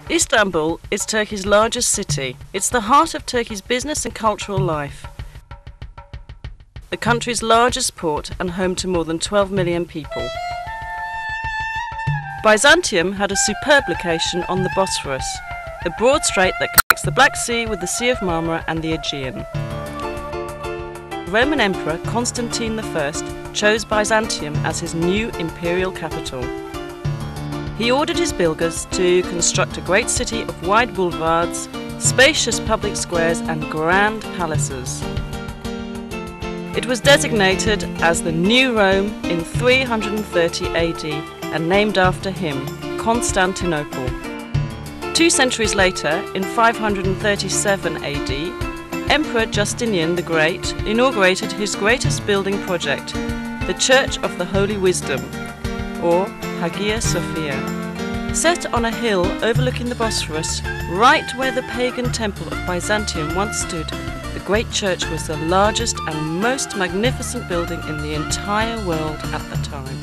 Istanbul is Turkey's largest city. It's the heart of Turkey's business and cultural life. The country's largest port and home to more than 12 million people. Byzantium had a superb location on the Bosphorus, the broad strait that connects the Black Sea with the Sea of Marmara and the Aegean. Roman Emperor Constantine I chose Byzantium as his new imperial capital. He ordered his builders to construct a great city of wide boulevards, spacious public squares and grand palaces. It was designated as the New Rome in 330 AD and named after him, Constantinople. 2 centuries later, in 537 AD, Emperor Justinian the Great inaugurated his greatest building project, the Church of the Holy Wisdom, or Hagia Sophia. Set on a hill overlooking the Bosphorus, right where the pagan temple of Byzantium once stood, the great church was the largest and most magnificent building in the entire world at the time.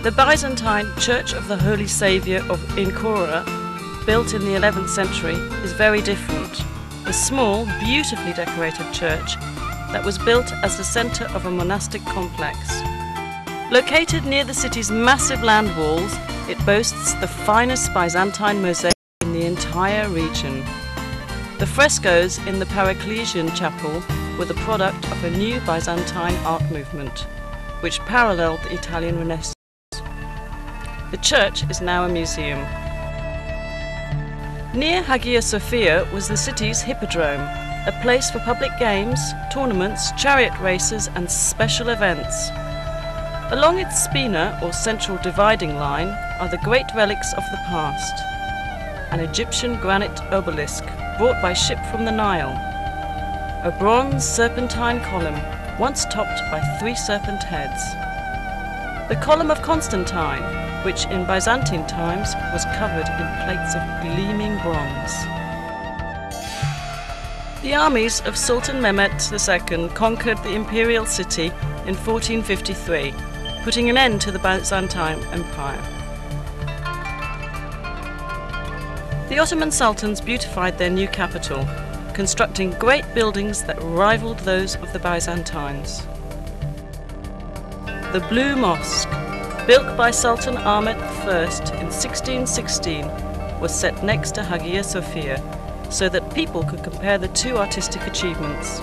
The Byzantine Church of the Holy Saviour of Ankara, built in the 11th century, is very different. A small, beautifully decorated church that was built as the centre of a monastic complex. Located near the city's massive land walls, it boasts the finest Byzantine mosaic in the entire region. The frescoes in the Paracelsian chapel were the product of a new Byzantine art movement, which paralleled the Italian Renaissance. The church is now a museum. Near Hagia Sophia was the city's hippodrome, a place for public games, tournaments, chariot races and special events. Along its spina, or central dividing line, are the great relics of the past. An Egyptian granite obelisk brought by ship from the Nile. A bronze serpentine column, once topped by 3 serpent heads. The column of Constantine, which in Byzantine times was covered in plates of gleaming bronze. The armies of Sultan Mehmed II conquered the imperial city in 1453, putting an end to the Byzantine Empire. The Ottoman sultans beautified their new capital, constructing great buildings that rivaled those of the Byzantines. The Blue Mosque, built by Sultan Ahmed I in 1616, was set next to Hagia Sophia so that people could compare the 2 artistic achievements.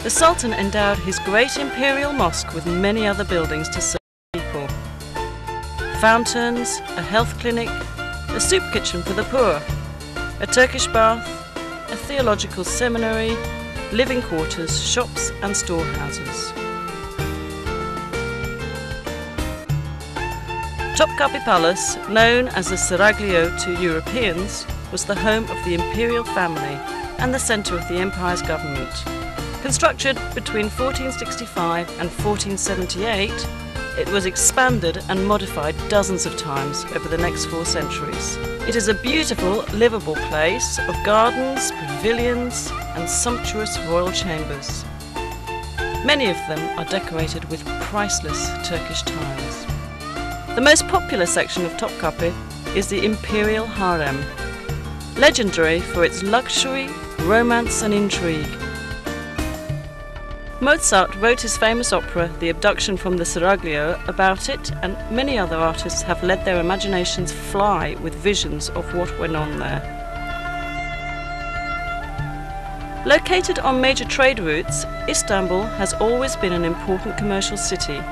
The Sultan endowed his great imperial mosque with many other buildings to serve people. Fountains, a health clinic, a soup kitchen for the poor, a Turkish bath, a theological seminary, living quarters, shops and storehouses. Topkapi Palace, known as the Seraglio to Europeans, was the home of the imperial family and the centre of the empire's government. Constructed between 1465 and 1478, it was expanded and modified dozens of times over the next 4 centuries. It is a beautiful, livable place of gardens, pavilions and sumptuous royal chambers. Many of them are decorated with priceless Turkish tiles. The most popular section of Topkapi is the Imperial Harem, legendary for its luxury, romance and intrigue. Mozart wrote his famous opera, The Abduction from the Seraglio, about it, and many other artists have let their imaginations fly with visions of what went on there. Located on major trade routes, Istanbul has always been an important commercial city.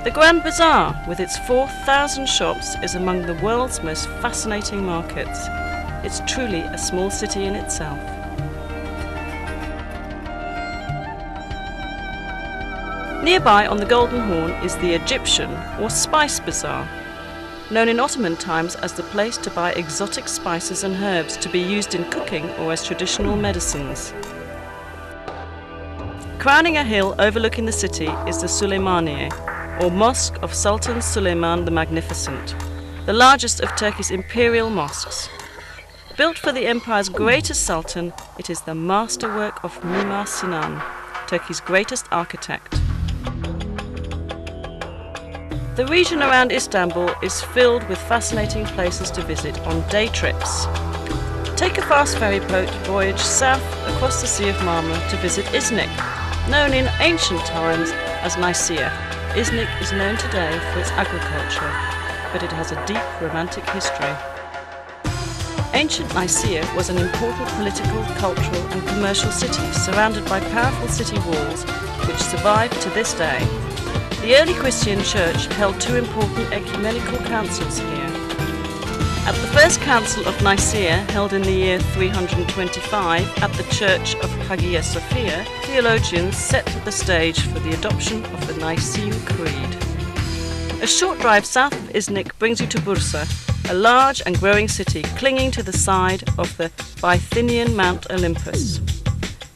The Grand Bazaar, with its 4,000 shops, is among the world's most fascinating markets. It's truly a small city in itself. Nearby on the Golden Horn is the Egyptian or Spice Bazaar, known in Ottoman times as the place to buy exotic spices and herbs to be used in cooking or as traditional medicines. Crowning a hill overlooking the city is the Süleymaniye, or Mosque of Sultan Süleyman the Magnificent, the largest of Turkey's imperial mosques. Built for the empire's greatest sultan, it is the masterwork of Mimar Sinan, Turkey's greatest architect. The region around Istanbul is filled with fascinating places to visit on day trips. Take a fast ferry boat voyage south across the Sea of Marmara to visit Iznik, known in ancient times as Nicaea. Iznik is known today for its agriculture, but it has a deep romantic history. Ancient Nicaea was an important political, cultural and commercial city surrounded by powerful city walls which survive to this day. The early Christian church held two important ecumenical councils here. At the first council of Nicaea, held in the year 325 at the church of Hagia Sophia, theologians set the stage for the adoption of the Nicene Creed. A short drive south of Iznik brings you to Bursa, a large and growing city clinging to the side of the Bithynian Mount Olympus.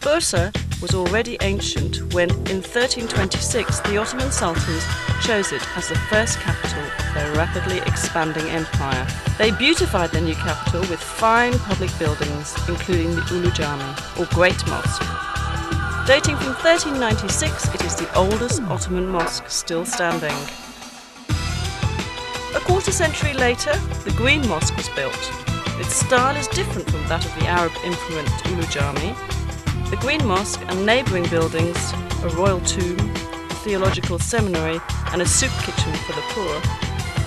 Bursa was already ancient when, in 1326, the Ottoman Sultans chose it as the first capital of their rapidly expanding empire. They beautified their new capital with fine public buildings, including the Ulu Cami, or Great Mosque. Dating from 1396, it is the oldest Ottoman mosque still standing. A quarter century later, the Green Mosque was built. Its style is different from that of the Arab-influenced Ulu Cami. The Green Mosque and neighbouring buildings, a royal tomb, a theological seminary and a soup kitchen for the poor,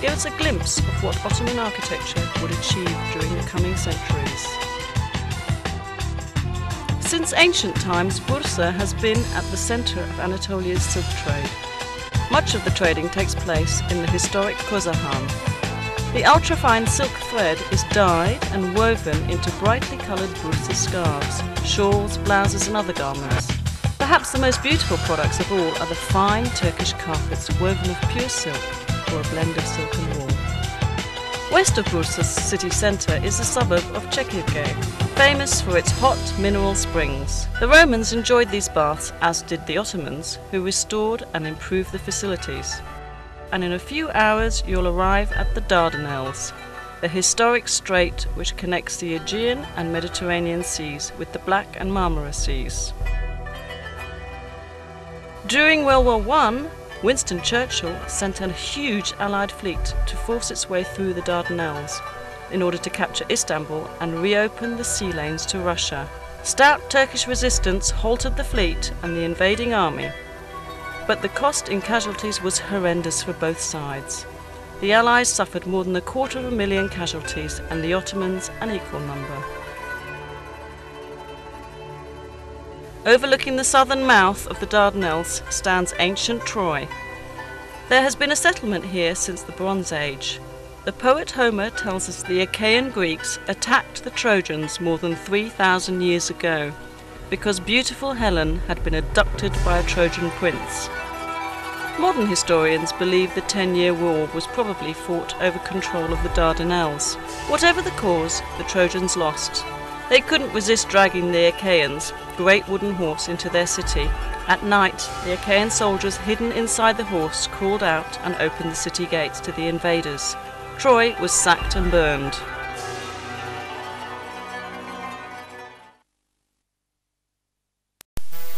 give us a glimpse of what Ottoman architecture would achieve during the coming centuries. Since ancient times, Bursa has been at the centre of Anatolia's silk trade. Much of the trading takes place in the historic Kozahan. The ultrafine silk thread is dyed and woven into brightly coloured Bursa scarves, shawls, blouses and other garments. Perhaps the most beautiful products of all are the fine Turkish carpets woven of pure silk or a blend of silk and wool. West of Bursa's city centre is the suburb of Çekirge, famous for its hot mineral springs. The Romans enjoyed these baths, as did the Ottomans, who restored and improved the facilities. And in a few hours you'll arrive at the Dardanelles, the historic strait which connects the Aegean and Mediterranean seas with the Black and Marmara seas. During World War I, Winston Churchill sent a huge Allied fleet to force its way through the Dardanelles in order to capture Istanbul and reopen the sea lanes to Russia. Stout Turkish resistance halted the fleet and the invading army, but the cost in casualties was horrendous for both sides. The Allies suffered more than 250,000 casualties and the Ottomans an equal number. Overlooking the southern mouth of the Dardanelles stands ancient Troy. There has been a settlement here since the Bronze Age. The poet Homer tells us the Achaean Greeks attacked the Trojans more than 3,000 years ago because beautiful Helen had been abducted by a Trojan prince. Modern historians believe the 10-year war was probably fought over control of the Dardanelles. Whatever the cause, the Trojans lost. They couldn't resist dragging the Achaeans' great wooden horse into their city. At night, the Achaean soldiers hidden inside the horse crawled out and opened the city gates to the invaders. Troy was sacked and burned.